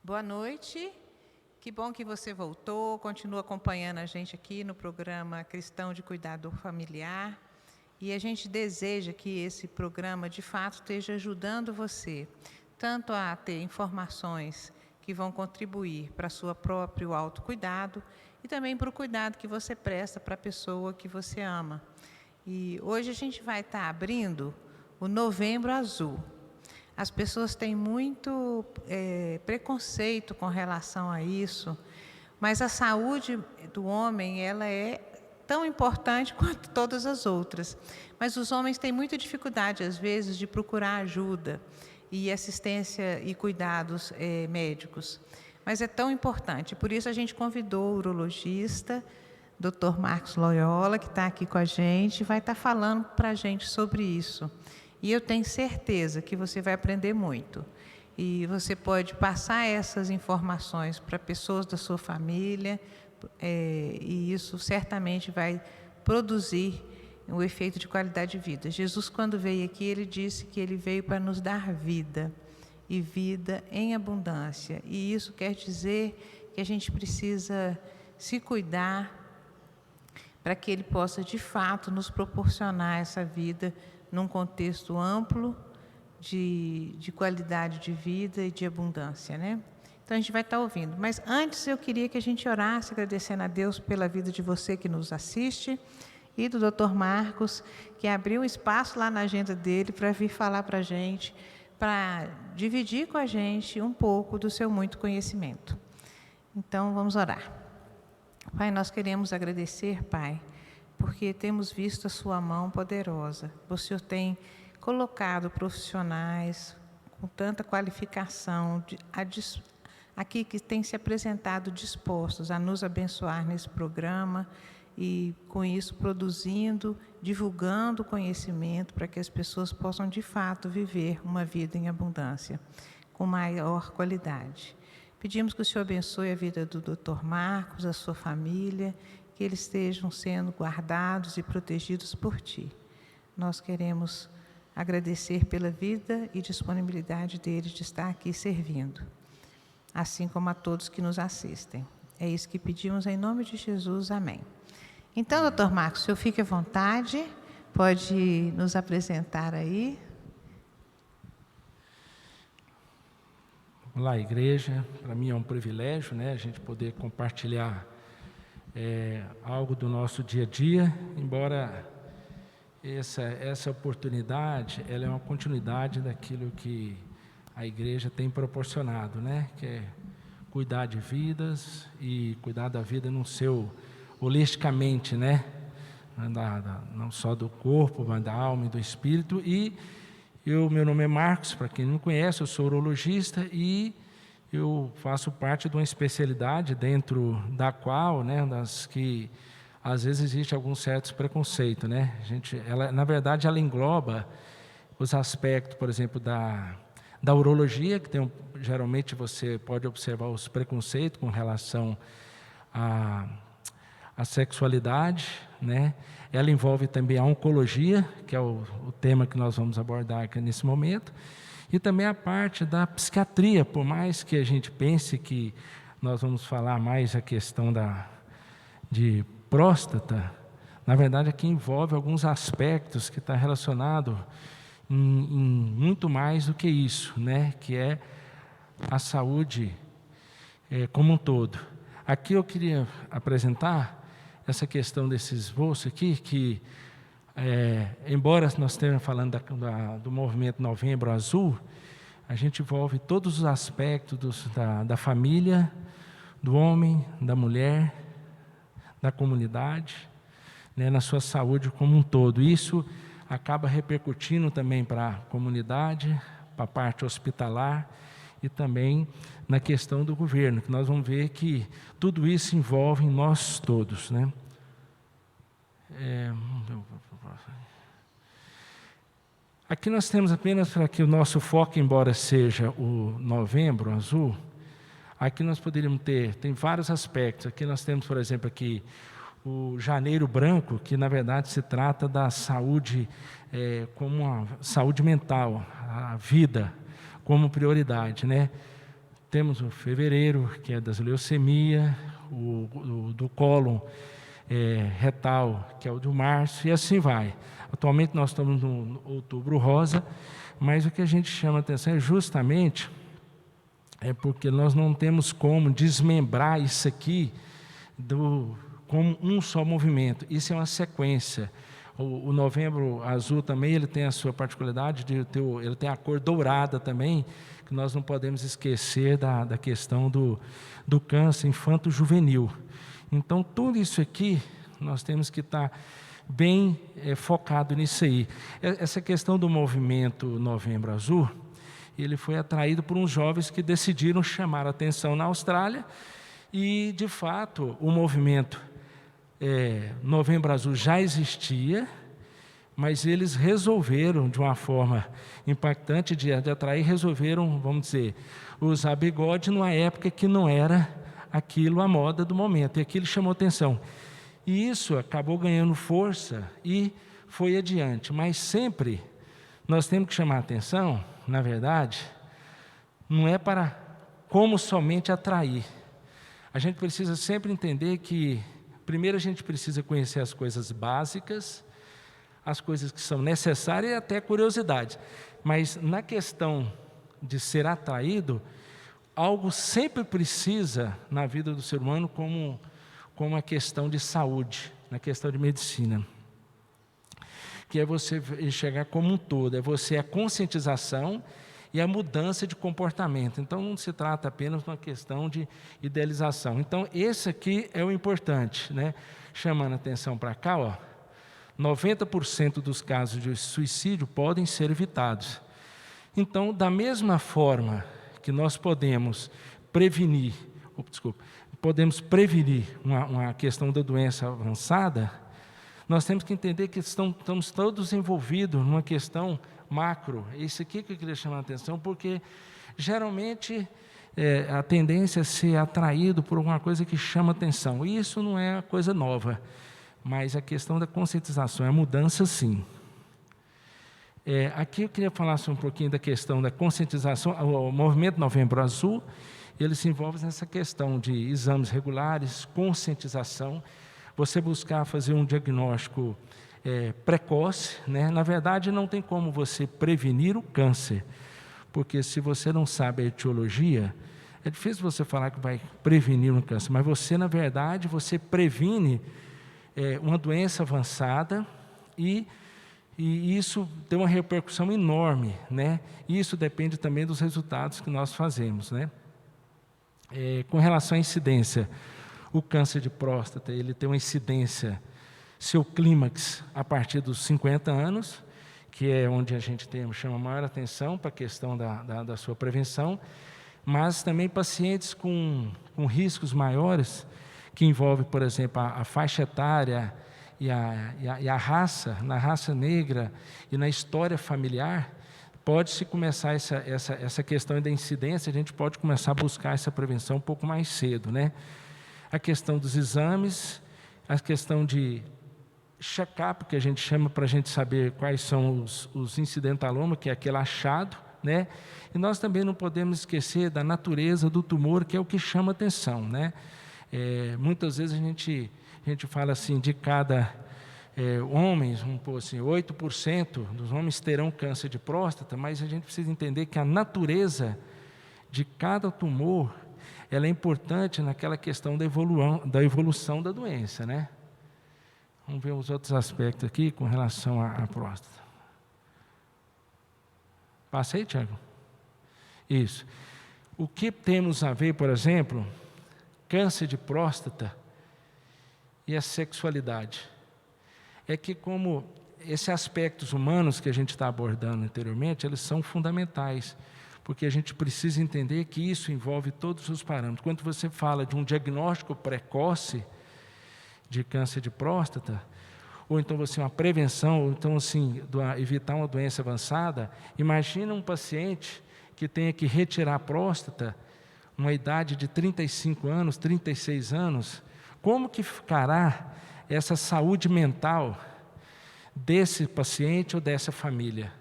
Boa noite, que bom que você voltou, continua acompanhando a gente aqui no programa Cristão de Cuidado Familiar. E a gente deseja que esse programa, de fato, esteja ajudando você, tanto a ter informações que vão contribuir para o seu próprio autocuidado e também para o cuidado que você presta para a pessoa que você ama. E hoje a gente vai estar abrindo o Novembro Azul. As pessoas têm muito preconceito com relação a isso, mas a saúde do homem ela é tão importante quanto todas as outras. Mas os homens têm muita dificuldade, às vezes, de procurar ajuda e assistência e cuidados médicos. Mas é tão importante, por isso a gente convidou o urologista, Dr. Marcos Loyola, que está aqui com a gente, vai estar falando para a gente sobre isso. E eu tenho certeza que você vai aprender muito. E você pode passar essas informações para pessoas da sua família, e isso certamente vai produzir um efeito de qualidade de vida. Jesus, quando veio aqui, ele disse que ele veio para nos dar vida, e vida em abundância. E isso quer dizer que a gente precisa se cuidar para que ele possa, de fato, nos proporcionar essa vida num contexto amplo de qualidade de vida e de abundância, né? Então, a gente vai estar ouvindo. Mas antes, eu queria que a gente orasse, agradecendo a Deus pela vida de você que nos assiste e do Dr. Marcos, que abriu um espaço lá na agenda dele para vir falar para a gente, para dividir com a gente um pouco do seu muito conhecimento. Então, vamos orar. Pai, nós queremos agradecer, Pai, porque temos visto a sua mão poderosa. O Senhor tem colocado profissionais com tanta qualificação aqui que têm se apresentado dispostos a nos abençoar nesse programa e, com isso, produzindo, divulgando conhecimento para que as pessoas possam, de fato, viver uma vida em abundância, com maior qualidade. Pedimos que o Senhor abençoe a vida do Dr. Marcos, a sua família, que eles estejam sendo guardados e protegidos por Ti. Nós queremos agradecer pela vida e disponibilidade deles de estar aqui servindo, assim como a todos que nos assistem. É isso que pedimos em nome de Jesus. Amém. Então, doutor Marcos, o senhor fique à vontade, pode nos apresentar aí. Olá, igreja. Para mim é um privilégio, né, a gente poder compartilhar algo do nosso dia a dia, embora essa oportunidade ela é uma continuidade daquilo que a igreja tem proporcionado, né, que é cuidar de vidas e cuidar da vida no seu holisticamente, né, não só do corpo, mas da alma e do espírito. E meu nome é Marcos, para quem não me conhece, eu sou urologista e eu faço parte de uma especialidade dentro da qual, né, das que às vezes existe alguns certos preconceitos, né? Na verdade, ela engloba os aspectos, por exemplo, da urologia, que geralmente você pode observar os preconceitos com relação à sexualidade, né? Ela envolve também a oncologia, que é o tema que nós vamos abordar aqui nesse momento, e também a parte da psiquiatria, por mais que a gente pense que nós vamos falar mais a questão de próstata, na verdade aqui envolve alguns aspectos que está relacionado em muito mais do que isso, né? Que é a saúde como um todo. Aqui eu queria apresentar essa questão desse esboço aqui, que embora nós estejamos falando do movimento Novembro Azul, a gente envolve todos os aspectos da família, do homem, da mulher, da comunidade, né, na sua saúde como um todo. Isso acaba repercutindo também para a comunidade, para a parte hospitalar e também na questão do governo, que nós vamos ver que tudo isso envolve nós todos, né? Aqui nós temos apenas para que o nosso foco, embora seja o Novembro Azul, aqui nós poderíamos tem vários aspectos. Aqui nós temos, por exemplo, aqui o Janeiro Branco, que na verdade se trata da saúde como uma saúde mental, a vida como prioridade, né? temos o fevereiro, que é das leucemia, o do cólon retal, que é o do março, e assim vai. Atualmente nós estamos no outubro rosa, mas o que a gente chama a atenção é justamente porque nós não temos como desmembrar isso aqui como um só movimento. Isso é uma sequência. O novembro azul também ele tem a sua particularidade, ele tem a cor dourada também, que nós não podemos esquecer da questão do câncer infanto-juvenil. Então, tudo isso aqui, nós temos que estar bem focado nisso aí. Essa questão do movimento Novembro Azul, ele foi atraído por uns jovens que decidiram chamar a atenção na Austrália, e, de fato, o movimento Novembro Azul já existia, mas eles resolveram, de uma forma impactante de atrair, resolveram, vamos dizer, usar bigode numa época que não era aquilo a moda do momento, e aquilo chamou atenção. E isso acabou ganhando força e foi adiante. Mas sempre nós temos que chamar a atenção, na verdade, não é para como somente atrair. A gente precisa sempre entender que, primeiro, a gente precisa conhecer as coisas básicas, as coisas que são necessárias e até curiosidades. Mas na questão de ser atraído, algo sempre precisa na vida do ser humano como a questão de saúde, na questão de medicina. Que é você enxergar como um todo, é a conscientização e a mudança de comportamento. Então, não se trata apenas de uma questão de idealização. Então, esse aqui é o importante, né? Chamando a atenção para cá, 90% dos casos de suicídio podem ser evitados. Então, da mesma forma que nós podemos prevenir uma questão da doença avançada, nós temos que entender que estamos todos envolvidos numa questão macro. Isso aqui que eu queria chamar a atenção, porque geralmente a tendência é ser atraído por alguma coisa que chama atenção. E isso não é coisa nova, mas a questão da conscientização, é a mudança sim. Aqui eu queria falar um pouquinho da questão da conscientização. O movimento Novembro Azul, ele se envolve nessa questão de exames regulares, conscientização, você buscar fazer um diagnóstico precoce, né? Na verdade, não tem como você prevenir o câncer, porque se você não sabe a etiologia, é difícil você falar que vai prevenir um câncer, mas você, na verdade, você previne uma doença avançada e isso tem uma repercussão enorme, né? E isso depende também dos resultados que nós fazemos, né? Com relação à incidência, o câncer de próstata, ele tem uma incidência, seu clímax, a partir dos 50 anos, que é onde a gente chama maior atenção para a questão da sua prevenção, mas também pacientes com riscos maiores, que envolve, por exemplo, a faixa etária e a raça, na raça negra e na história familiar, pode-se começar essa questão da incidência, a gente pode começar a buscar essa prevenção um pouco mais cedo, né? A questão dos exames, a questão de check-up, que a gente chama para a gente saber quais são os incidentalomas, que é aquele achado, né? E nós também não podemos esquecer da natureza do tumor, que é o que chama atenção, né? Muitas vezes a gente fala assim, de cada homens, vamos pôr assim, 8% dos homens terão câncer de próstata, mas a gente precisa entender que a natureza de cada tumor, ela é importante naquela questão da evolução da doença, né? Vamos ver os outros aspectos aqui com relação à próstata. Passei, Tiago? Isso. O que temos a ver, por exemplo, câncer de próstata e a sexualidade? É que como esses aspectos humanos que a gente está abordando anteriormente, eles são fundamentais, porque a gente precisa entender que isso envolve todos os parâmetros. Quando você fala de um diagnóstico precoce de câncer de próstata, ou então uma prevenção, ou então assim, evitar uma doença avançada, imagina um paciente que tenha que retirar a próstata, uma idade de 35 anos, 36 anos, como que ficará essa saúde mental desse paciente ou dessa família?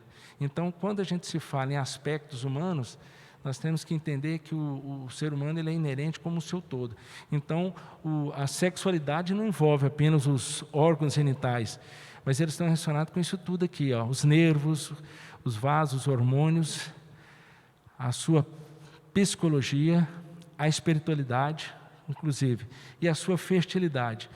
Então, quando a gente se fala em aspectos humanos, Nós temos que entender que o ser humano ele é inerente como o seu todo. Então, a sexualidade não envolve apenas os órgãos genitais, mas eles estão relacionados com isso tudo aqui, ó, os nervos, os vasos, os hormônios, a sua psicologia, a espiritualidade, inclusive, e a sua fertilidade.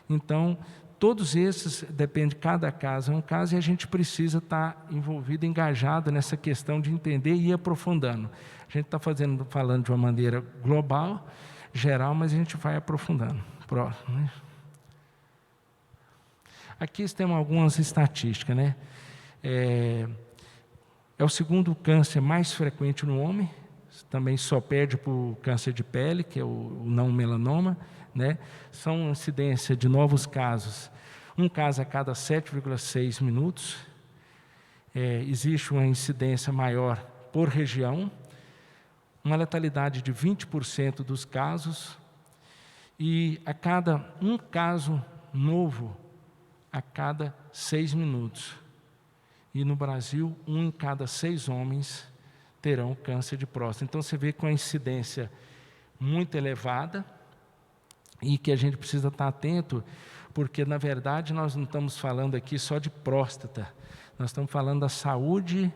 Então, todos esses, depende, cada caso é um caso, e a gente precisa estar envolvido, engajado nessa questão de entender e ir aprofundando. A gente está falando de uma maneira global, geral, mas a gente vai aprofundando. Próximo, né? Aqui temos algumas estatísticas, né? É o segundo câncer mais frequente no homem, também só perde para o câncer de pele, que é o não melanoma, né? São incidência de novos casos, um caso a cada 7,6 minutos. Existe uma incidência maior por região, uma letalidade de 20% dos casos, e a cada um caso novo a cada 6 minutos. E no Brasil, 1 em cada 6 homens terão câncer de próstata. Então, você vê com a incidência muito elevada e que a gente precisa estar atento, porque, na verdade, nós não estamos falando aqui só de próstata, nós estamos falando da saúde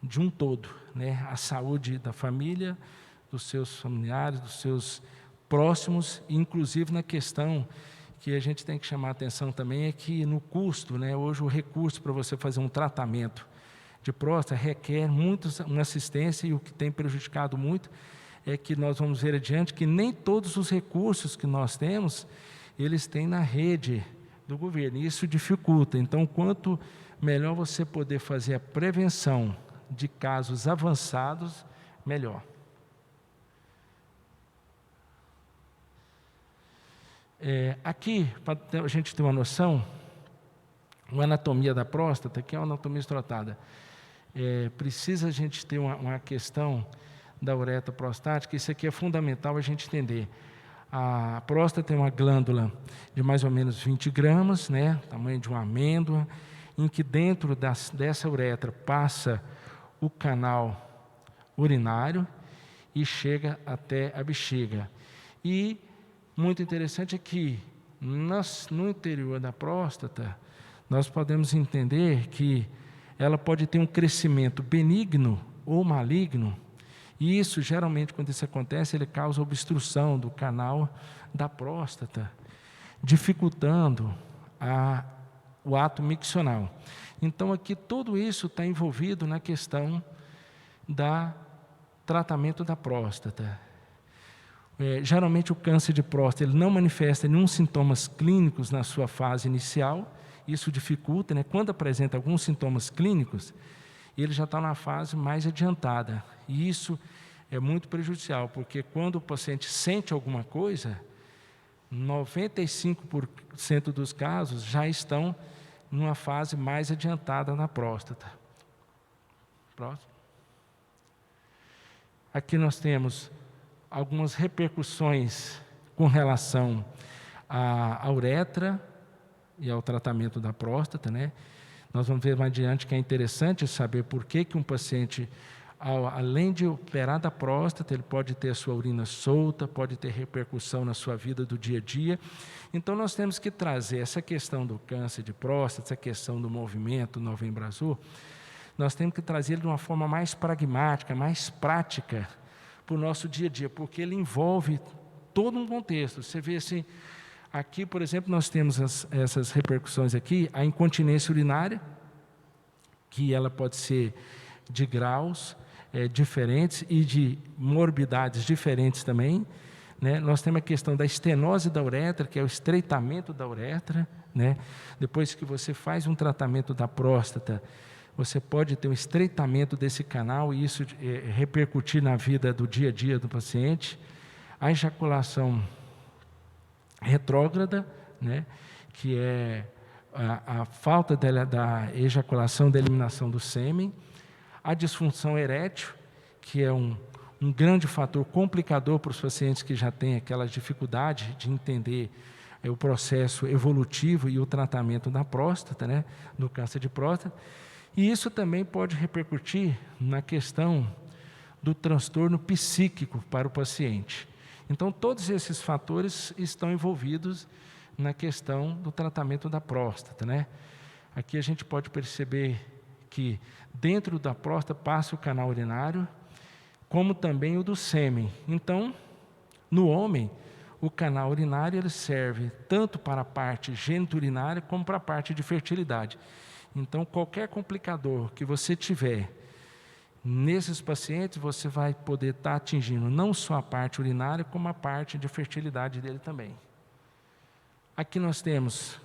de um todo, né? A saúde da família, dos seus familiares, dos seus próximos, inclusive na questão que a gente tem que chamar a atenção também é que no custo, né, hoje o recurso para você fazer um tratamento de próstata requer uma assistência, e o que tem prejudicado muito é que nós vamos ver adiante que nem todos os recursos que nós temos, eles têm na rede do governo, e isso dificulta. Então, quanto melhor você poder fazer a prevenção de casos avançados, melhor. Aqui, para a gente ter uma noção, a anatomia da próstata, que é uma anatomia estrotada, precisa a gente ter uma questão da uretra prostática. Isso aqui é fundamental a gente entender. A próstata tem uma glândula de mais ou menos 20 gramas, né, tamanho de uma amêndoa, em que dentro dessa uretra passa o canal urinário e chega até a bexiga. E muito interessante é que no interior da próstata nós podemos entender que ela pode ter um crescimento benigno ou maligno, e isso geralmente, quando isso acontece, ele causa obstrução do canal da próstata, dificultando o ato miccional. Então aqui tudo isso está envolvido na questão do tratamento da próstata. Geralmente o câncer de próstata ele não manifesta nenhum sintomas clínicos na sua fase inicial, isso dificulta, né? Quando apresenta alguns sintomas clínicos, ele já está na fase mais adiantada, e isso é muito prejudicial, porque quando o paciente sente alguma coisa, 95% dos casos já estão numa fase mais adiantada na próstata. Próximo. Aqui nós temos algumas repercussões com relação à uretra e ao tratamento da próstata, né? Nós vamos ver mais adiante que é interessante saber por que um paciente, além de operar da próstata, ele pode ter a sua urina solta, pode ter repercussão na sua vida do dia a dia. Então, nós temos que trazer essa questão do câncer de próstata, essa questão do movimento Novembro Azul, nós temos que trazer ele de uma forma mais pragmática, mais prática, para o nosso dia a dia, porque ele envolve todo um contexto. Você vê assim, aqui, por exemplo, nós temos essas repercussões aqui, a incontinência urinária, que ela pode ser de graus diferentes e de morbidades diferentes também, né? Nós temos a questão da estenose da uretra, que é o estreitamento da uretra, né? Depois que você faz um tratamento da próstata, você pode ter um estreitamento desse canal e isso repercutir na vida do dia a dia do paciente. A ejaculação retrógrada, né, que é a falta da ejaculação, da eliminação do sêmen. A disfunção erétil, que é um grande fator complicador para os pacientes que já têm aquela dificuldade de entender o processo evolutivo e o tratamento da próstata, né, do câncer de próstata. E isso também pode repercutir na questão do transtorno psíquico para o paciente. Então, todos esses fatores estão envolvidos na questão do tratamento da próstata, né? Aqui a gente pode perceber que dentro da próstata passa o canal urinário, como também o do sêmen. Então, no homem, o canal urinário ele serve tanto para a parte geniturinária como para a parte de fertilidade. Então, qualquer complicador que você tiver nesses pacientes, você vai poder estar atingindo não só a parte urinária, como a parte de fertilidade dele também. Aqui nós temos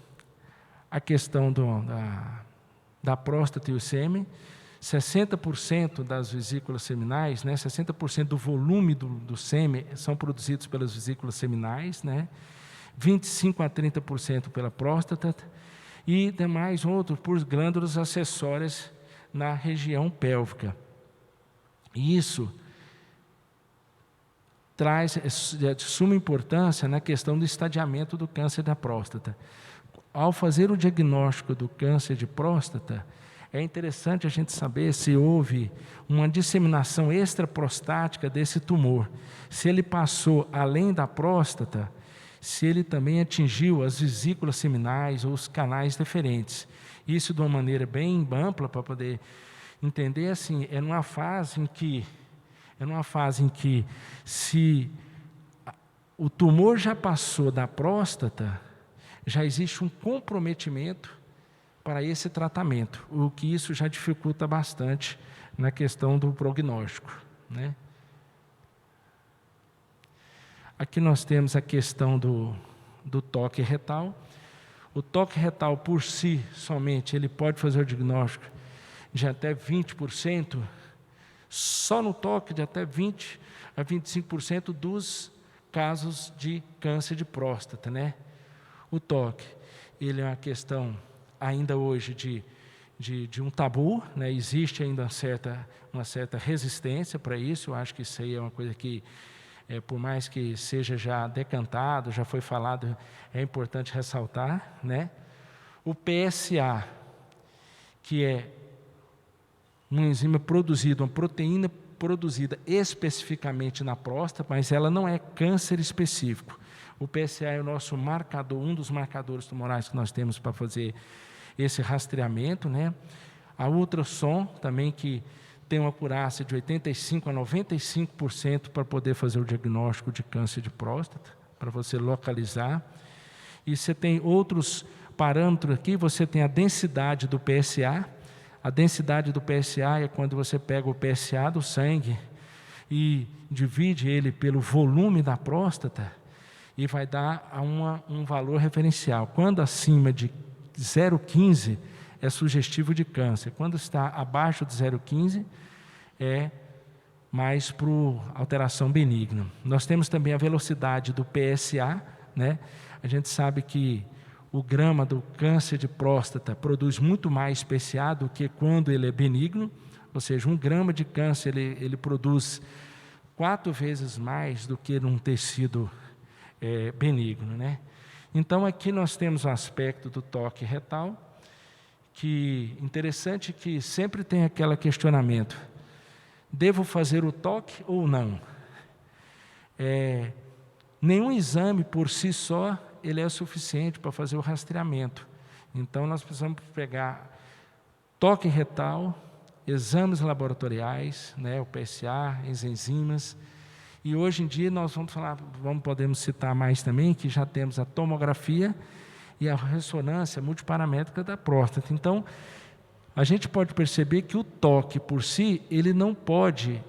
a questão da próstata e o sêmen. 60% das vesículas seminais, né, 60% do volume do sêmen são produzidos pelas vesículas seminais, né, 25% a 30% pela próstata e demais outros por glândulas acessórias na região pélvica. Isso traz de suma importância na questão do estadiamento do câncer da próstata. Ao fazer o diagnóstico do câncer de próstata, é interessante a gente saber se houve uma disseminação extraprostática desse tumor, se ele passou além da próstata, se ele também atingiu as vesículas seminais ou os canais deferentes. Isso de uma maneira bem ampla para poder entender, assim, é numa fase em que se o tumor já passou da próstata, já existe um comprometimento para esse tratamento, o que isso já dificulta bastante na questão do prognóstico, né? Aqui nós temos a questão do toque retal. O toque retal por si, somente, ele pode fazer o diagnóstico de até 20%, só no toque de até 20% a 25% dos casos de câncer de próstata, né? O toque, ele é uma questão ainda hoje de um tabu, né? Existe ainda uma certa resistência para isso. Eu acho que isso aí é uma coisa que, por mais que seja já decantado, já foi falado, é importante ressaltar, né? O PSA, que é uma enzima produzida, uma proteína produzida especificamente na próstata, mas ela não é câncer específico. O PSA é o nosso marcador, um dos marcadores tumorais que nós temos para fazer esse rastreamento, né? A ultrassom também, que tem uma acurácia de 85% a 95% para poder fazer o diagnóstico de câncer de próstata, para você localizar. E você tem outros parâmetros aqui, você tem a densidade do PSA. A densidade do PSA é quando você pega o PSA do sangue e divide ele pelo volume da próstata e vai dar um valor referencial. Quando acima de 0,15 é sugestivo de câncer. Quando está abaixo de 0,15 é mais para alteração benigna. Nós temos também a velocidade do PSA, né? A gente sabe que o grama do câncer de próstata produz muito mais PSA do que quando ele é benigno, ou seja, 1 grama de câncer ele produz 4 vezes mais do que num tecido benigno, né? Então, aqui nós temos o aspecto do toque retal, que interessante que sempre tem aquele questionamento: devo fazer o toque ou não? Nenhum exame por si só ele é suficiente para fazer o rastreamento. Então, nós precisamos pegar toque retal, exames laboratoriais, né, o PSA, as enzimas. E hoje em dia nós podemos citar mais também, que já temos a tomografia e a ressonância multiparamétrica da próstata. Então, a gente pode perceber que o toque por si, ele não pode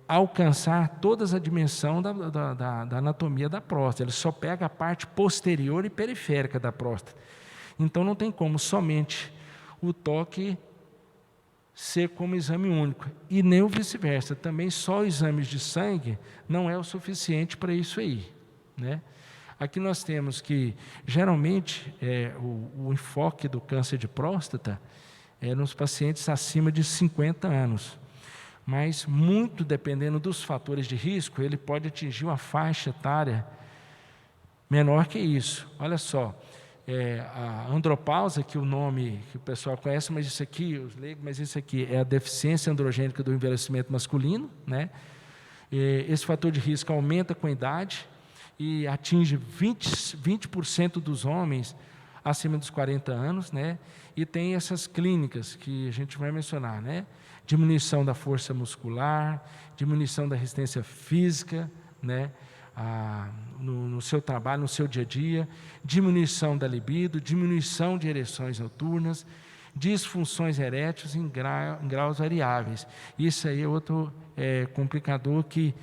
alcançar toda a dimensão da anatomia da próstata. Ele só pega a parte posterior e periférica da próstata. Então, não tem como somente o toque ser como exame único, e nem o vice-versa. Também só exames de sangue não é o suficiente para isso aí, né? Aqui nós temos que, geralmente, o enfoque do câncer de próstata é nos pacientes acima de 50 anos, mas muito dependendo dos fatores de risco, ele pode atingir uma faixa etária menor que isso. Olha só, a andropausa, que o nome que o pessoal conhece, mas isso aqui, os leigos, mas isso aqui é a deficiência androgênica do envelhecimento masculino, né? Esse fator de risco aumenta com a idade e atinge 20% dos homens acima dos 40 anos, né? E tem essas clínicas que a gente vai mencionar, né? Diminuição da força muscular, diminuição da resistência física, né? No seu trabalho, no seu dia a dia, diminuição da libido, diminuição de ereções noturnas, disfunções eréteis em graus variáveis. Isso aí é outro complicador que,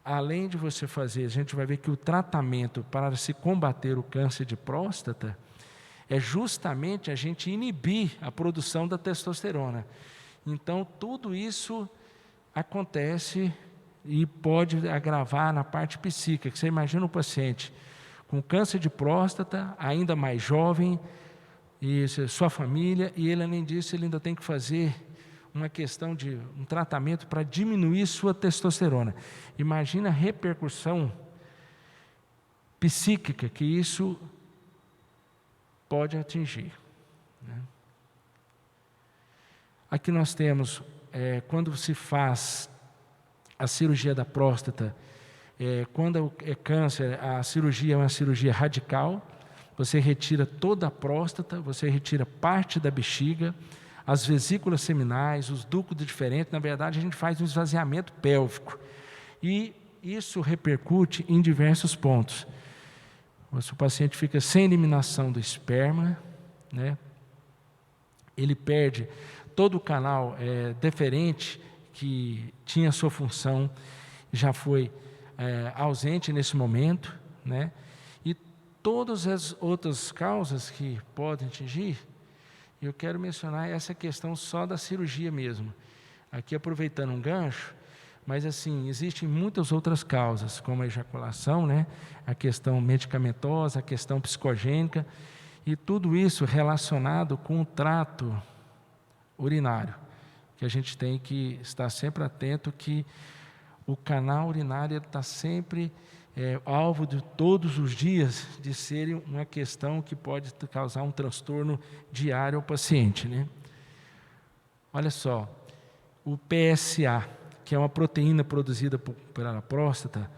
além de você fazer, a gente vai ver que o tratamento para se combater o câncer de próstata é justamente a gente inibir a produção da testosterona. Então, tudo isso acontece e pode agravar na parte psíquica. Você imagina um paciente com câncer de próstata, ainda mais jovem, e sua família, e ele, além disso, ele ainda tem que fazer uma questão de um tratamento para diminuir sua testosterona. Imagina a repercussão psíquica que isso pode atingir, né? Aqui nós temos, quando se faz a cirurgia da próstata, quando é câncer, a cirurgia é uma cirurgia radical. Você retira toda a próstata, você retira parte da bexiga, as vesículas seminais, os ductos diferentes. Na verdade, a gente faz um esvaziamento pélvico. E isso repercute em diversos pontos. O paciente fica sem eliminação do esperma, né? Ele perde todo o canal deferente que tinha sua função, já foi ausente nesse momento, né? E todas as outras causas que podem atingir, eu quero mencionar essa questão só da cirurgia mesmo. Aqui aproveitando um gancho, mas assim, existem muitas outras causas, como a ejaculação, né? A questão medicamentosa, a questão psicogênica, e tudo isso relacionado com o trato urinário, que a gente tem que estar sempre atento que o canal urinário está sempre alvo de todos os dias de ser uma questão que pode causar um transtorno diário ao paciente, né? Olha só, o PSA, que é uma proteína produzida pela próstata,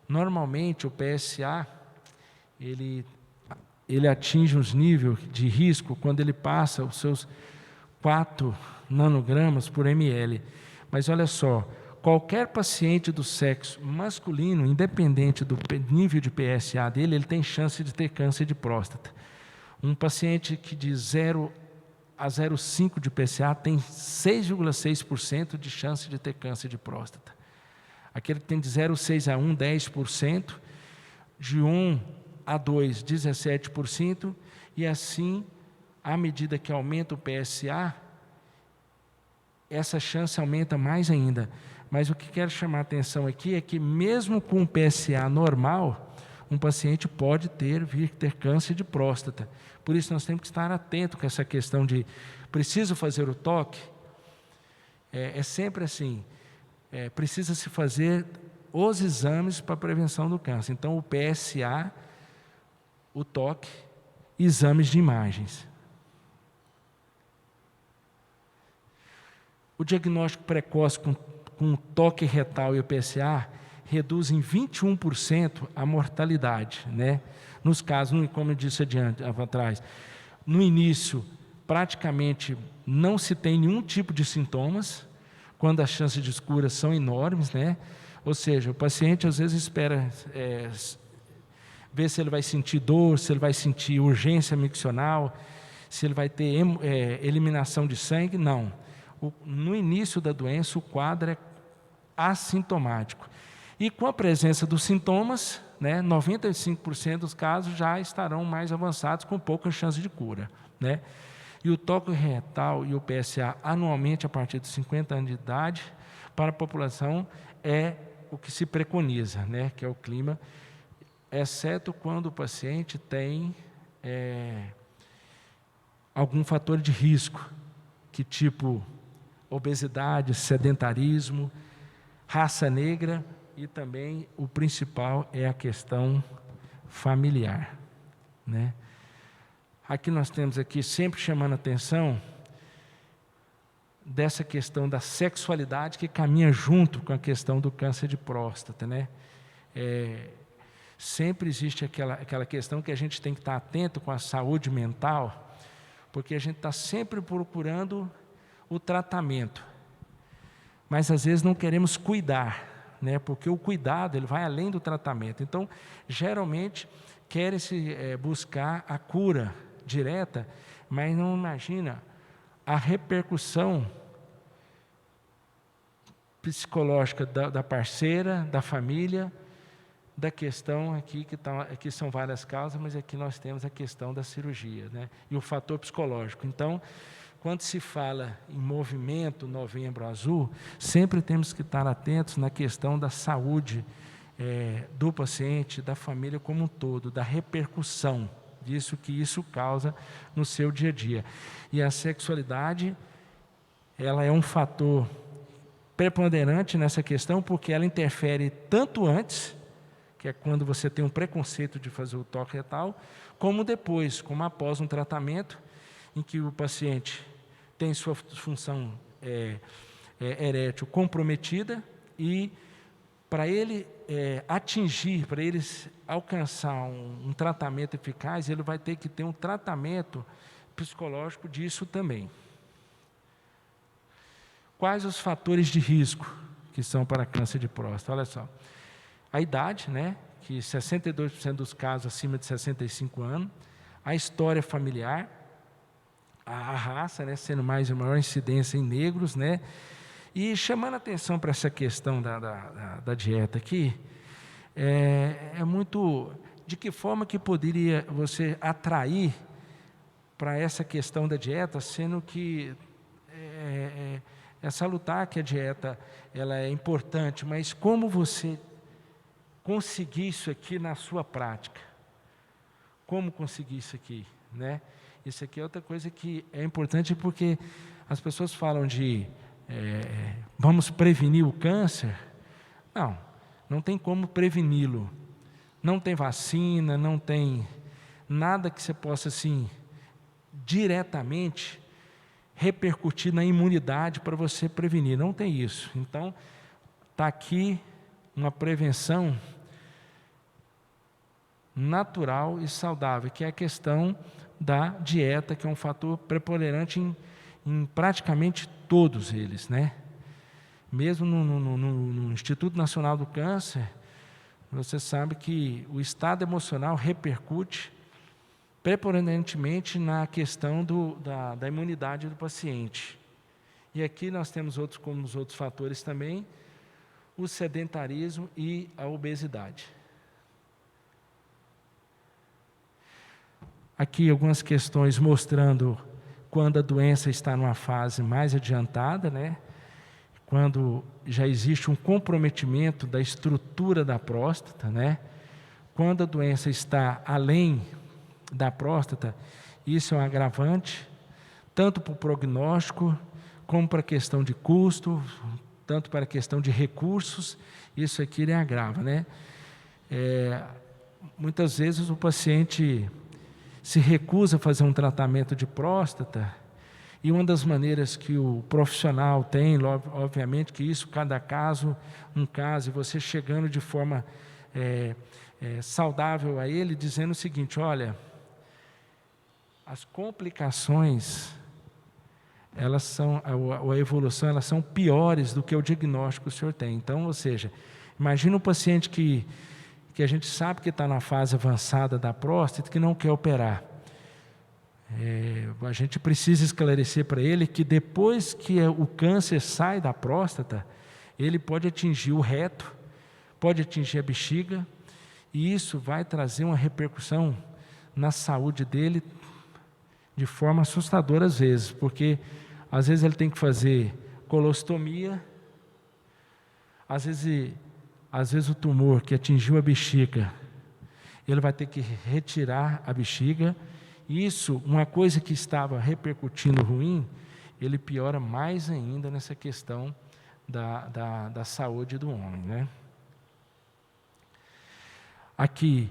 normalmente o PSA, ele atinge uns níveis de risco quando ele passa os seus 4 nanogramas por ml. Mas olha só, qualquer paciente do sexo masculino, independente do nível de PSA dele, ele tem chance de ter câncer de próstata. Um paciente que de 0 a 0,5 de PSA tem 6,6% de chance de ter câncer de próstata. Aquele que tem de 0,6 a 1, 10%, de 1 a 2, 17%, e assim, à medida que aumenta o PSA, essa chance aumenta mais ainda. Mas o que quero chamar a atenção aqui é que mesmo com um PSA normal, um paciente pode vir ter câncer de próstata. Por isso nós temos que estar atento com essa questão de preciso fazer o toque. É sempre assim, precisa se fazer os exames para a prevenção do câncer. Então o PSA, o toque, exames de imagens. O diagnóstico precoce com o toque retal e o PSA reduz em 21% a mortalidade, né? Nos casos, como eu disse atrás, no início praticamente não se tem nenhum tipo de sintomas, quando as chances de cura são enormes, né? Ou seja, o paciente às vezes espera ver se ele vai sentir dor, se ele vai sentir urgência miccional, se ele vai ter eliminação de sangue. Não. No início da doença, o quadro é assintomático. E com a presença dos sintomas, né, 95% dos casos já estarão mais avançados, com pouca chance de cura, né? E o toque retal e o PSA anualmente a partir dos 50 anos de idade, para a população é o que se preconiza, né, que é o clima, exceto quando o paciente tem algum fator de risco, que tipo obesidade, sedentarismo, raça negra, e também o principal é a questão familiar, né? Aqui nós temos aqui sempre chamando a atenção dessa questão da sexualidade que caminha junto com a questão do câncer de próstata, né? Sempre existe aquela questão que a gente tem que estar atento com a saúde mental, porque a gente está sempre procurando o tratamento, mas às vezes não queremos cuidar, né? Porque o cuidado ele vai além do tratamento. Então, geralmente, querem-se buscar a cura direta, mas não imagina a repercussão psicológica da parceira, da família, da questão aqui, aqui são várias causas, mas aqui nós temos a questão da cirurgia, né? E o fator psicológico. Então, quando se fala em movimento Novembro Azul, sempre temos que estar atentos na questão da saúde do paciente, da família como um todo, da repercussão disso que isso causa no seu dia a dia. E a sexualidade, ela é um fator preponderante nessa questão, porque ela interfere tanto antes, que é quando você tem um preconceito de fazer o toque retal, como depois, como após um tratamento, em que o paciente tem sua função erétil comprometida e para ele atingir, para ele alcançar um tratamento eficaz, ele vai ter que ter um tratamento psicológico disso também. Quais os fatores de risco que são para câncer de próstata? Olha só. A idade, né, que 62% dos casos acima de 65 anos, a história familiar, a raça, né, sendo mais a maior incidência em negros, né, e chamando a atenção para essa questão da dieta aqui, é muito, de que forma que poderia você atrair para essa questão da dieta, sendo que é salutar que a dieta ela é importante, mas como você conseguir isso aqui na sua prática? Como conseguir isso aqui, né? Isso aqui é outra coisa que é importante, porque as pessoas falam de vamos prevenir o câncer. Não tem como preveni-lo. Não tem vacina, não tem nada que você possa, assim, diretamente repercutir na imunidade para você prevenir. Não tem isso. Então, está aqui uma prevenção natural e saudável, que é a questão da dieta, que é um fator preponderante em praticamente todos eles, né? Mesmo no Instituto Nacional do Câncer, você sabe que o estado emocional repercute preponderantemente na questão da imunidade do paciente. E aqui nós temos como os outros fatores também, o sedentarismo e a obesidade. Aqui algumas questões mostrando quando a doença está numa fase mais adiantada, né? Quando já existe um comprometimento da estrutura da próstata, né? Quando a doença está além da próstata, isso é um agravante, tanto para o prognóstico, como para a questão de custo, tanto para a questão de recursos, isso aqui ele agrava, né? Muitas vezes o paciente se recusa a fazer um tratamento de próstata, e uma das maneiras que o profissional tem, obviamente que isso, cada caso, um caso, e você chegando de forma saudável a ele, dizendo o seguinte: olha, as complicações, elas são, a evolução, elas são piores do que o diagnóstico que o senhor tem. Então, ou seja, imagina um paciente que a gente sabe que está na fase avançada da próstata, que não quer operar. A gente precisa esclarecer para ele que depois que o câncer sai da próstata, ele pode atingir o reto, pode atingir a bexiga, e isso vai trazer uma repercussão na saúde dele de forma assustadora às vezes, porque às vezes ele tem que fazer colostomia, às vezes o tumor que atingiu a bexiga, ele vai ter que retirar a bexiga. Isso, uma coisa que estava repercutindo ruim, ele piora mais ainda nessa questão da saúde do homem, né? Aqui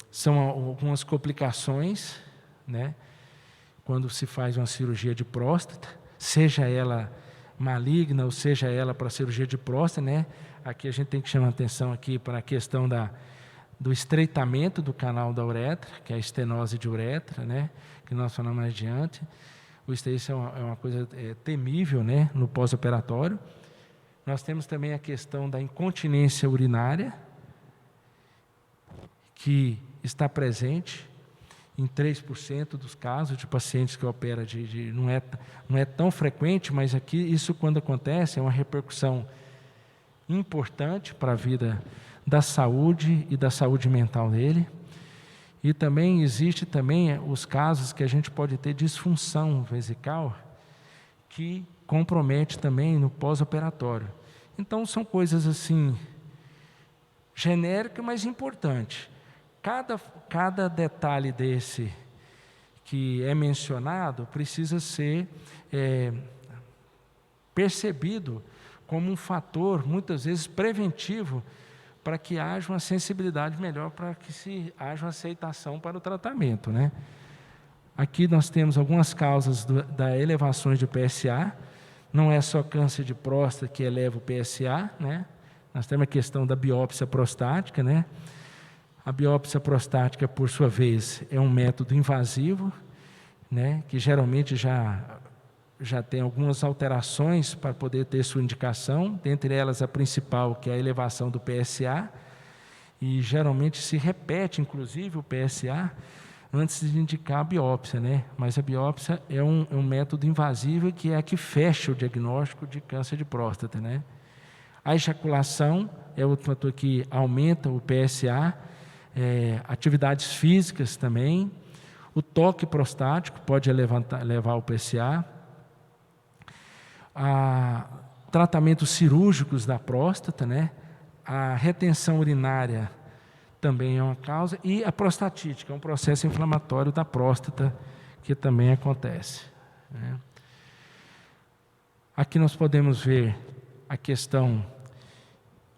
são algumas complicações, né? Quando se faz uma cirurgia de próstata, seja ela maligna ou seja ela para cirurgia de próstata, né? Aqui a gente tem que chamar atenção aqui para a questão do estreitamento do canal da uretra, que é a estenose de uretra, né? Que nós falamos mais adiante. Isso é uma coisa temível, né? No pós-operatório. Nós temos também a questão da incontinência urinária, que está presente em 3% dos casos de pacientes que operam, não é tão frequente, mas aqui isso, quando acontece, é uma repercussão importante para a vida da saúde e da saúde mental dele. E também existe também os casos que a gente pode ter disfunção vesical, que compromete também no pós-operatório. Então são coisas assim genéricas, mas importantes. Cada detalhe desse que é mencionado precisa ser percebido como um fator, muitas vezes, preventivo, para que haja uma sensibilidade melhor, para que haja uma aceitação para o tratamento, né? Aqui nós temos algumas causas da elevações de PSA, não é só câncer de próstata que eleva o PSA, né? Nós temos a questão da biópsia prostática, né? A biópsia prostática, por sua vez, é um método invasivo, né? Que geralmente já tem algumas alterações para poder ter sua indicação, dentre elas a principal, que é a elevação do PSA, e geralmente se repete, inclusive, o PSA antes de indicar a biópsia, né? Mas a biópsia é um método invasivo que é a que fecha o diagnóstico de câncer de próstata, né? A ejaculação é outro fator que aumenta o PSA, atividades físicas também, o toque prostático pode levar o PSA, tratamentos cirúrgicos da próstata, né? A retenção urinária também é uma causa, e a prostatite, que é um processo inflamatório da próstata, que também acontece, né? Aqui nós podemos ver a questão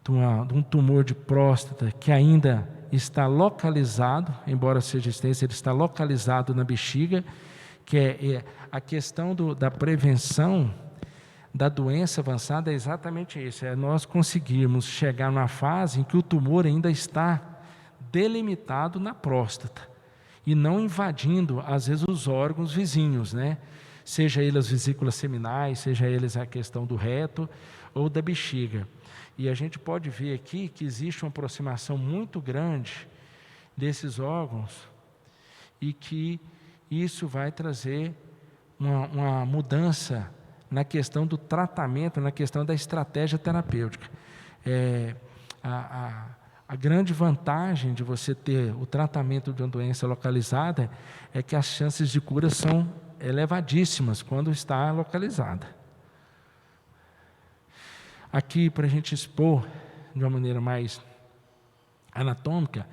de um tumor de próstata que ainda está localizado, embora seja extenso, ele está localizado na bexiga, que é a questão da prevenção da doença avançada é exatamente isso, é nós conseguirmos chegar numa fase em que o tumor ainda está delimitado na próstata e não invadindo, às vezes, os órgãos vizinhos, né? Seja eles as vesículas seminais, seja eles a questão do reto ou da bexiga. E a gente pode ver aqui que existe uma aproximação muito grande desses órgãos e que isso vai trazer uma mudança na questão do tratamento, na questão da estratégia terapêutica. A grande vantagem de você ter o tratamento de uma doença localizada é que as chances de cura são elevadíssimas quando está localizada. Aqui, para a gente expor de uma maneira mais anatômica,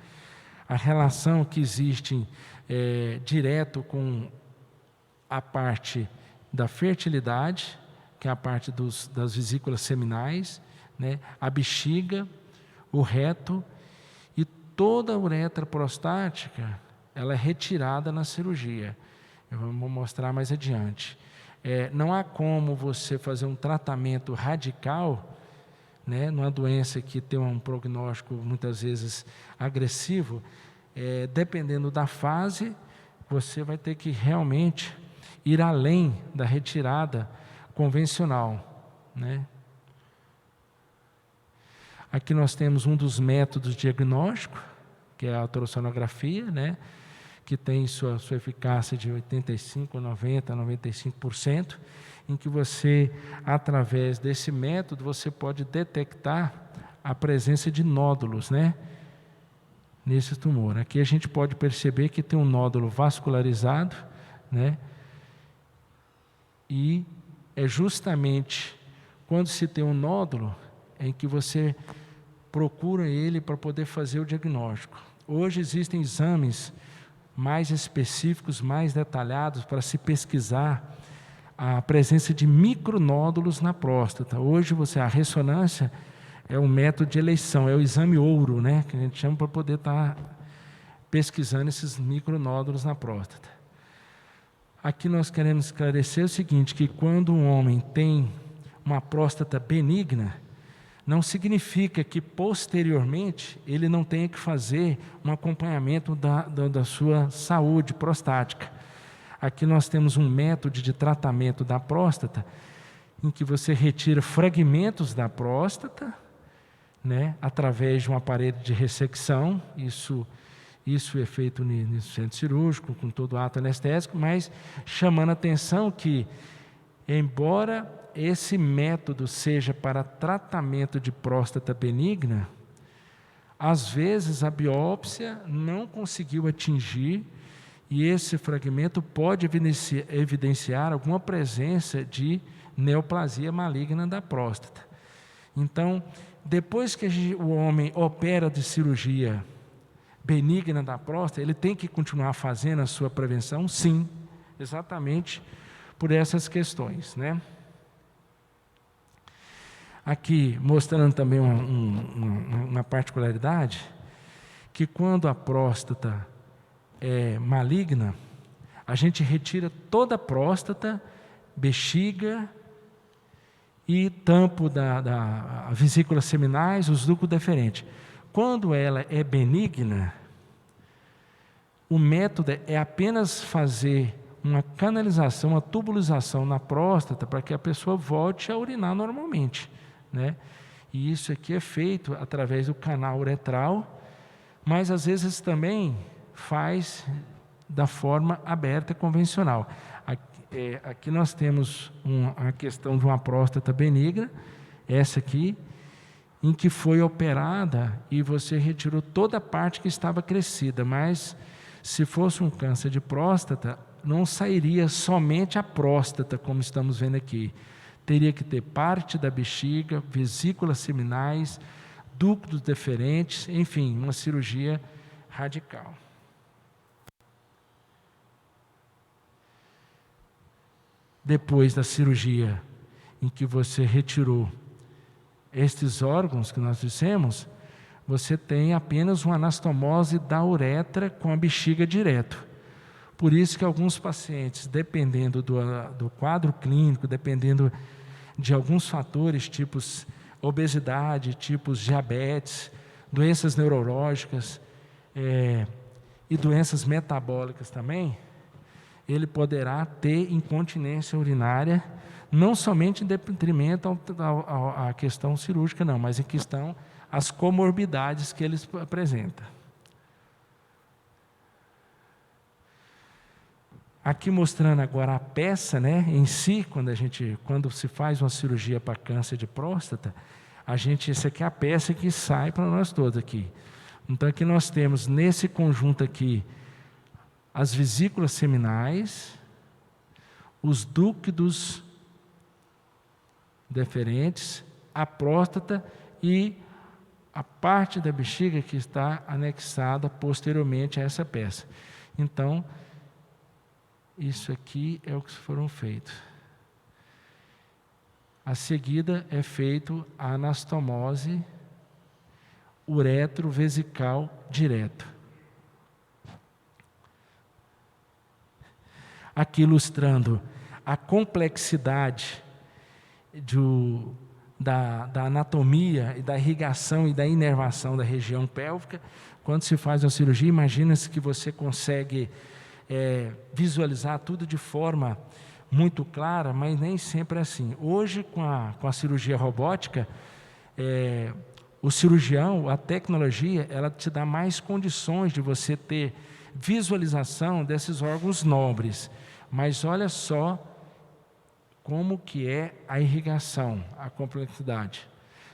a relação que existe direto com a parte da fertilidade, que é a parte das vesículas seminais, né? A bexiga, o reto e toda a uretra prostática, ela é retirada na cirurgia. Eu vou mostrar mais adiante. Não há como você fazer um tratamento radical, né, numa doença que tem um prognóstico muitas vezes agressivo, dependendo da fase, você vai ter que realmente ir além da retirada convencional, né? Aqui nós temos um dos métodos diagnósticos, que é a ultrassonografia, né, que tem sua eficácia de 85%, 90%, 95%, em que você, através desse método, você pode detectar a presença de nódulos, né, nesse tumor. Aqui a gente pode perceber que tem um nódulo vascularizado, né, e é justamente quando se tem um nódulo em que você procura ele para poder fazer o diagnóstico. Hoje existem exames mais específicos, mais detalhados para se pesquisar a presença de micronódulos na próstata. Hoje a ressonância é um método de eleição, é o exame ouro, né, que a gente chama para poder estar pesquisando esses micronódulos na próstata. Aqui nós queremos esclarecer o seguinte, que quando um homem tem uma próstata benigna, não significa que posteriormente ele não tenha que fazer um acompanhamento da sua saúde prostática. Aqui nós temos um método de tratamento da próstata, em que você retira fragmentos da próstata, né, através de um aparelho de ressecção. Isso é feito no centro cirúrgico, com todo o ato anestésico, mas chamando a atenção que, embora esse método seja para tratamento de próstata benigna, às vezes a biópsia não conseguiu atingir, e esse fragmento pode evidenciar alguma presença de neoplasia maligna da próstata. Então, depois que o homem opera de cirurgia benigna da próstata, ele tem que continuar fazendo a sua prevenção? Sim, exatamente por essas questões, né? Aqui, mostrando também uma particularidade, que quando a próstata é maligna, a gente retira toda a próstata, bexiga e tampo da vesícula seminais, os ductos deferentes. Quando ela é benigna, o método é apenas fazer uma canalização, uma tubulização na próstata para que a pessoa volte a urinar normalmente, né? E isso aqui é feito através do canal uretral, mas às vezes também faz da forma aberta convencional. Aqui nós temos a questão de uma próstata benigna, essa aqui, em que foi operada e você retirou toda a parte que estava crescida, mas se fosse um câncer de próstata, não sairia somente a próstata, como estamos vendo aqui. Teria que ter parte da bexiga, vesículas seminais, ductos deferentes, enfim, uma cirurgia radical. Depois da cirurgia em que você retirou estes órgãos que nós dissemos, você tem apenas uma anastomose da uretra com a bexiga direto. Por isso que alguns pacientes, dependendo do quadro clínico, dependendo de alguns fatores, tipos obesidade, tipos diabetes, doenças neurológicas e doenças metabólicas também, ele poderá ter incontinência urinária, não somente em detrimento à questão cirúrgica, não, mas em questão às comorbidades que eles apresentam. Aqui mostrando agora a peça, né, em si, quando se faz uma cirurgia para câncer de próstata, essa aqui é a peça que sai para nós todos aqui. Então aqui nós temos nesse conjunto aqui as vesículas seminais, os ductos deferentes, a próstata e a parte da bexiga que está anexada posteriormente a essa peça. Então, isso aqui é o que foram feitos. A seguida é feito a anastomose uretrovesical direto. Aqui ilustrando a complexidade da anatomia e da irrigação e da inervação da região pélvica. Quando se faz a cirurgia, imagina-se que você consegue visualizar tudo de forma muito clara, mas nem sempre é assim. Hoje, com a cirurgia robótica, o cirurgião, a tecnologia, ela te dá mais condições de você ter visualização desses órgãos nobres. Mas olha só como que é a irrigação, a complexidade.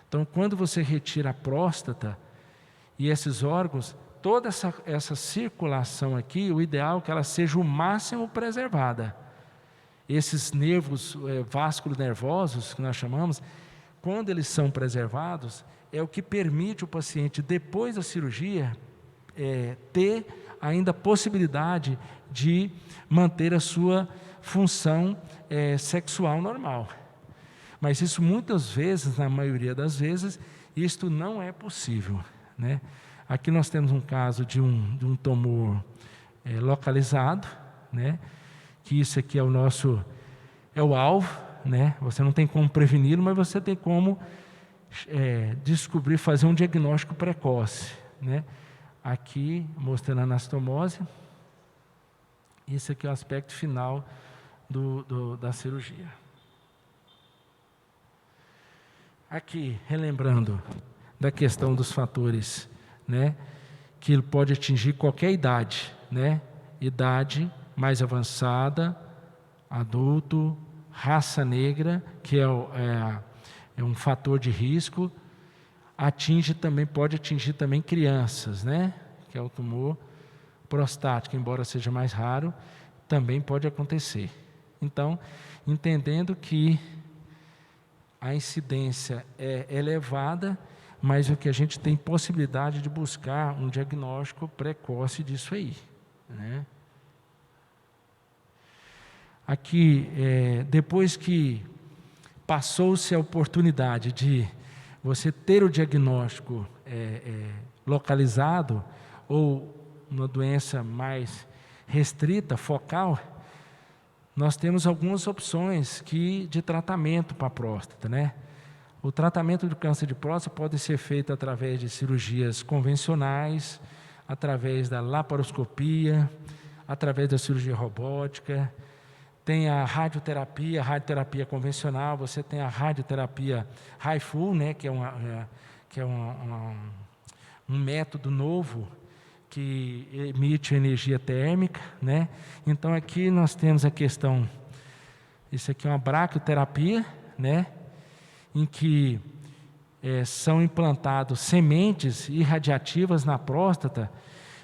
Então, quando você retira a próstata e esses órgãos, toda essa circulação aqui, o ideal é que ela seja o máximo preservada. Esses nervos vasculonervosos, que nós chamamos, quando eles são preservados, é o que permite o paciente, depois da cirurgia, ter ainda a possibilidade de manter a sua função sexual normal. Mas isso muitas vezes, na maioria das vezes, isto não é possível, né? Aqui nós temos um caso de um tumor localizado, né, que isso aqui é o alvo, né? Você não tem como preveni-lo, mas você tem como descobrir, fazer um diagnóstico precoce, né? Aqui, mostrando a anastomose. Esse aqui é o aspecto final da cirurgia. Aqui, relembrando da questão dos fatores, né? Que ele pode atingir qualquer idade, né? Idade mais avançada, adulto, raça negra, que é um fator de risco, pode atingir também crianças, né? Que é o tumor prostático, embora seja mais raro, também pode acontecer. Então, entendendo que a incidência é elevada, mas o que a gente tem possibilidade de buscar um diagnóstico precoce disso aí, né? Aqui, depois que passou-se a oportunidade de você ter o diagnóstico localizado, ou uma doença mais restrita, focal, nós temos algumas opções de tratamento para a próstata, né? O tratamento do câncer de próstata pode ser feito através de cirurgias convencionais, através da laparoscopia, através da cirurgia robótica. Tem a radioterapia convencional, você tem a radioterapia HIFU, né, que é um método novo que emite energia térmica, né? Então aqui nós temos a questão, isso aqui é uma braquioterapia, né, em que são implantadas sementes irradiativas na próstata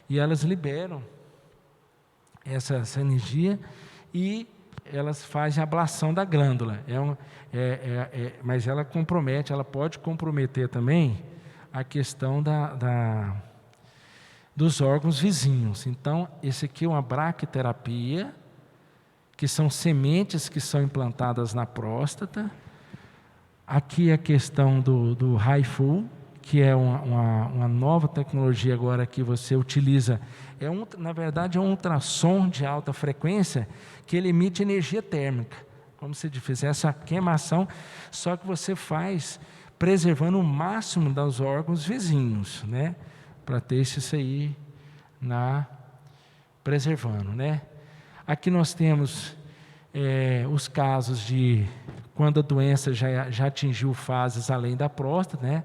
e elas liberam essa energia e elas fazem a ablação da glândula. Mas ela pode comprometer também a questão dos órgãos vizinhos. Então, esse aqui é uma braquiterapia, que são sementes que são implantadas na próstata. Aqui a questão do HIFU, que é uma nova tecnologia agora que você utiliza. Na verdade, é um ultrassom de alta frequência que ele emite energia térmica, como se fizesse a queimação, só que você faz preservando o máximo dos órgãos vizinhos, né? Para ter isso aí preservando, né? Aqui nós temos os casos de quando a doença já atingiu fases além da próstata, né?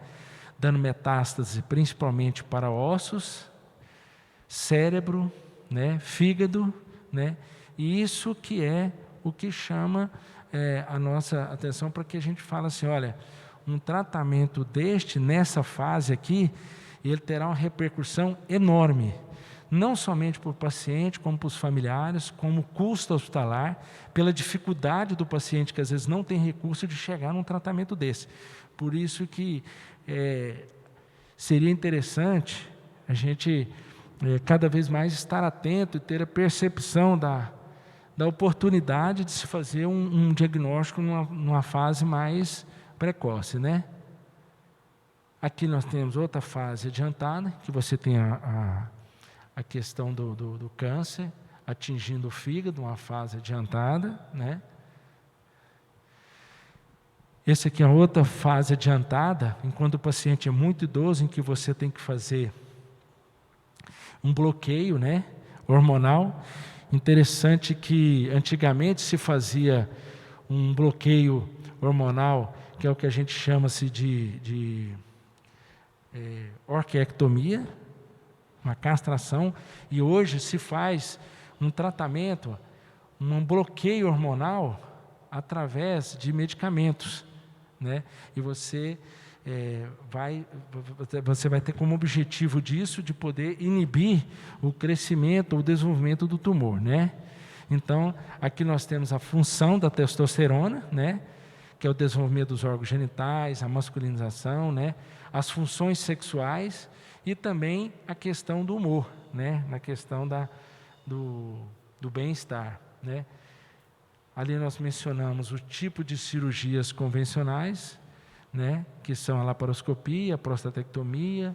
Dando metástase principalmente para ossos, cérebro, né? Fígado, né? E isso que é o que chama a nossa atenção para que a gente fale assim, olha, um tratamento nessa fase aqui, ele terá uma repercussão enorme, não somente para o paciente, como para os familiares, como custo hospitalar, pela dificuldade do paciente, que às vezes não tem recurso de chegar num tratamento desse. Por isso que seria interessante a gente cada vez mais estar atento e ter a percepção da oportunidade de se fazer um diagnóstico numa fase mais precoce, né? Aqui nós temos outra fase adiantada, que você tem a questão do câncer atingindo o fígado, uma fase adiantada, né? Essa aqui é outra fase adiantada, enquanto o paciente é muito idoso, em que você tem que fazer um bloqueio, né, hormonal. Interessante que antigamente se fazia um bloqueio hormonal, que é o que a gente chama-se de orquiectomia, uma castração, e hoje se faz um tratamento, um bloqueio hormonal através de medicamentos, né? E você vai ter como objetivo disso de poder inibir o crescimento, o desenvolvimento do tumor, né? Então, aqui nós temos a função da testosterona, né? Que é o desenvolvimento dos órgãos genitais, a masculinização, né? As funções sexuais e também a questão do humor, né? Na questão do bem-estar, né? Ali nós mencionamos o tipo de cirurgias convencionais, né? Que são a laparoscopia, a prostatectomia,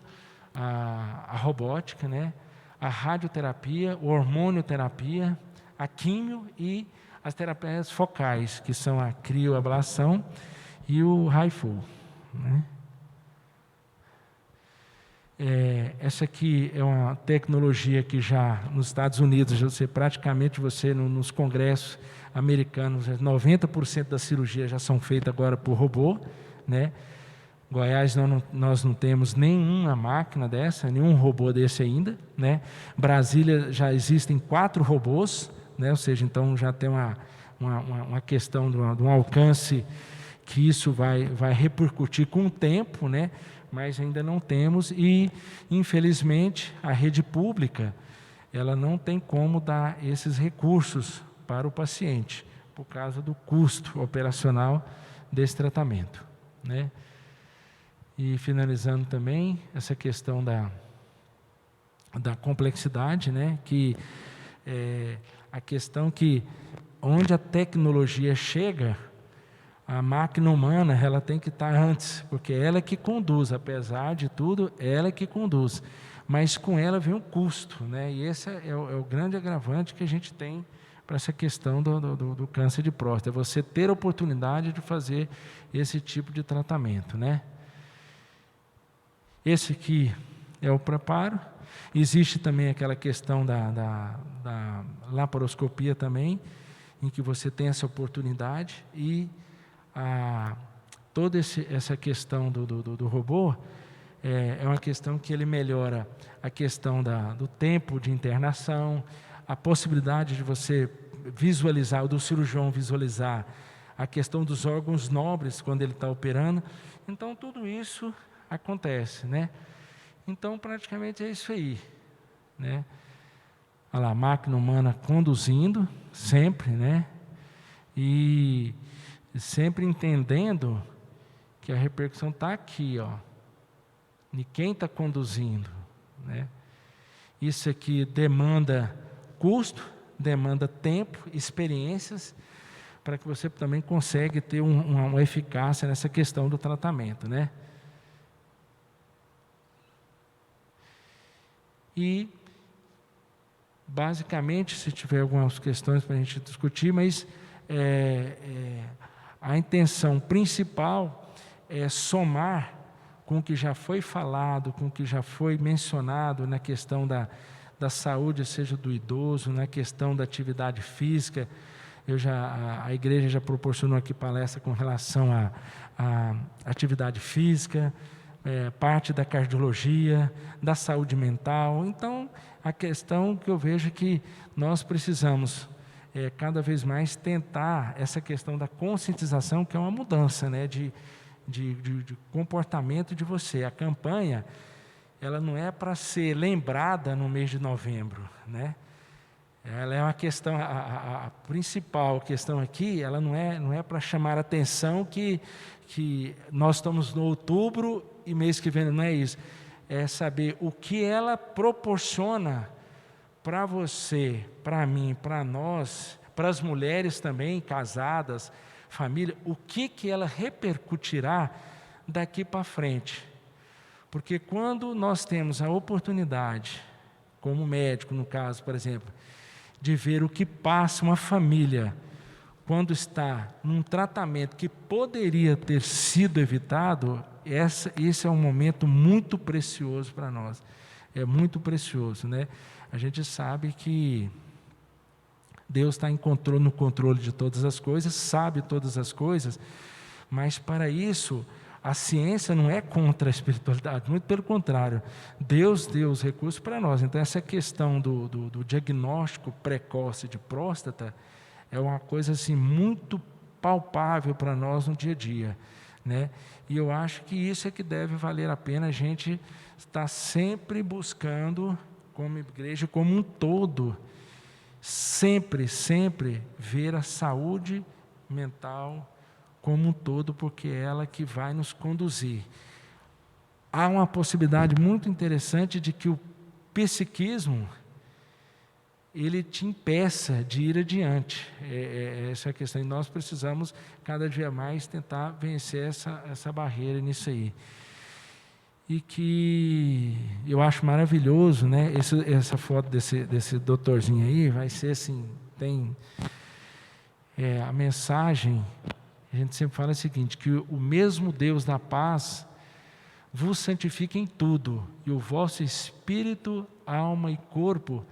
a robótica, né? A radioterapia, a hormonioterapia, a químio e as terapias focais, que são a crioablação e o HIFU, né? Essa aqui é uma tecnologia que já nos Estados Unidos, praticamente nos congressos americanos, 90% das cirurgias já são feitas agora por robô, né? Goiás nós não temos nenhuma máquina dessa, nenhum robô desse ainda, né? Brasília já existem 4 robôs, né? Ou seja, então já tem uma questão de um alcance que isso vai repercutir com o tempo, né? Mas ainda não temos e, infelizmente, a rede pública ela não tem como dar esses recursos para o paciente, por causa do custo operacional desse tratamento, né? E finalizando também essa questão da complexidade, né? Que a questão que onde a tecnologia chega, a máquina humana ela tem que estar antes, porque ela é que conduz, apesar de tudo, ela é que conduz. Mas com ela vem um custo, né? E esse é o grande agravante que a gente tem para essa questão do câncer de próstata, é você ter a oportunidade de fazer esse tipo de tratamento, né? Esse aqui é o preparo. Existe também aquela questão da laparoscopia também, em que você tem essa oportunidade e toda essa questão do robô é uma questão que ele melhora a questão do tempo de internação, a possibilidade de você visualizar, do cirurgião visualizar a questão dos órgãos nobres quando ele está operando. Então, tudo isso acontece, né? Então, praticamente é isso aí, né? Olha lá, a máquina humana conduzindo, sempre, né? E sempre entendendo que a repercussão está aqui, ó, de quem está conduzindo, né? Isso aqui demanda custo, demanda tempo, experiências, para que você também consiga ter uma eficácia nessa questão do tratamento, né? E, basicamente, se tiver algumas questões para a gente discutir, mas a intenção principal é somar com o que já foi falado, com o que já foi mencionado na questão da saúde, seja do idoso, na questão da atividade física. A igreja já proporcionou aqui palestra com relação à atividade física, parte da cardiologia, da saúde mental. Então, a questão que eu vejo é que nós precisamos cada vez mais tentar essa questão da conscientização, que é uma mudança, né, de comportamento de você. A campanha, ela não é para ser lembrada no mês de novembro, né? Ela é uma questão, a principal questão aqui, ela não é para chamar a atenção que nós estamos no outubro e mês que vem, não é isso. É saber o que ela proporciona para você, para mim, para nós, para as mulheres também, casadas, família, o que ela repercutirá daqui para frente. Porque quando nós temos a oportunidade, como médico, no caso, por exemplo, de ver o que passa uma família quando está num tratamento que poderia ter sido evitado, esse é um momento muito precioso para nós. É muito precioso, né? A gente sabe que Deus está no controle de todas as coisas, sabe todas as coisas, mas para isso a ciência não é contra a espiritualidade, muito pelo contrário. Deus deu os recursos para nós. Então, essa questão do diagnóstico precoce de próstata é uma coisa assim, muito palpável para nós no dia a dia, né? E eu acho que isso é que deve valer a pena a gente estar sempre buscando, como igreja, como um todo, sempre ver a saúde mental como um todo, porque é ela que vai nos conduzir. Há uma possibilidade muito interessante de que o psiquismo ele te impeça de ir adiante. Essa é a questão, e nós precisamos cada dia mais tentar vencer essa barreira nisso aí. E que eu acho maravilhoso, né? Essa foto desse doutorzinho aí vai ser assim, tem a mensagem, a gente sempre fala o seguinte, que o mesmo Deus da paz vos santifique em tudo, e o vosso espírito, alma e corpo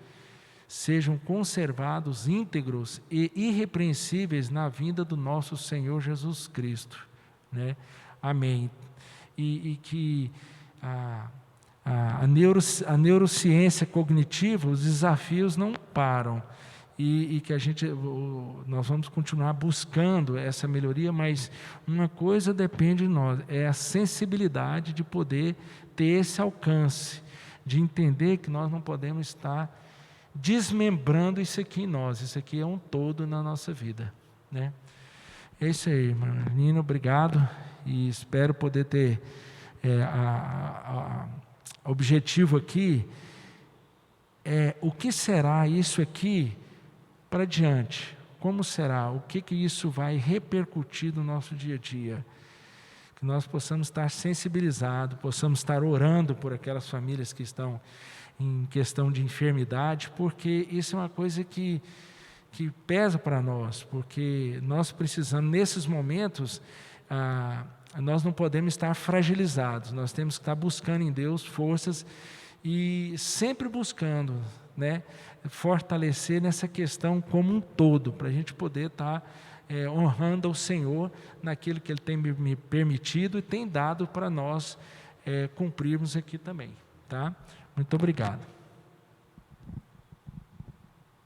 sejam conservados íntegros e irrepreensíveis na vinda do nosso Senhor Jesus Cristo, né? Amém. E que a neurociência cognitiva, os desafios não param, e que nós vamos continuar buscando essa melhoria, mas uma coisa depende de nós, é a sensibilidade de poder ter esse alcance, de entender que nós não podemos estar desmembrando isso aqui em nós, isso aqui é um todo na nossa vida, né? É isso aí, menino, obrigado, e espero poder ter objetivo aqui o que será isso aqui para diante, como será, o que isso vai repercutir no nosso dia a dia, que nós possamos estar sensibilizados, possamos estar orando por aquelas famílias que estão em questão de enfermidade, porque isso é uma coisa que pesa para nós, porque nós precisamos, nesses momentos, nós não podemos estar fragilizados, nós temos que estar buscando em Deus forças e sempre buscando, né, fortalecer nessa questão como um todo, para a gente poder estar honrando ao Senhor naquilo que Ele tem me permitido e tem dado para nós cumprirmos aqui também, tá? Muito obrigado.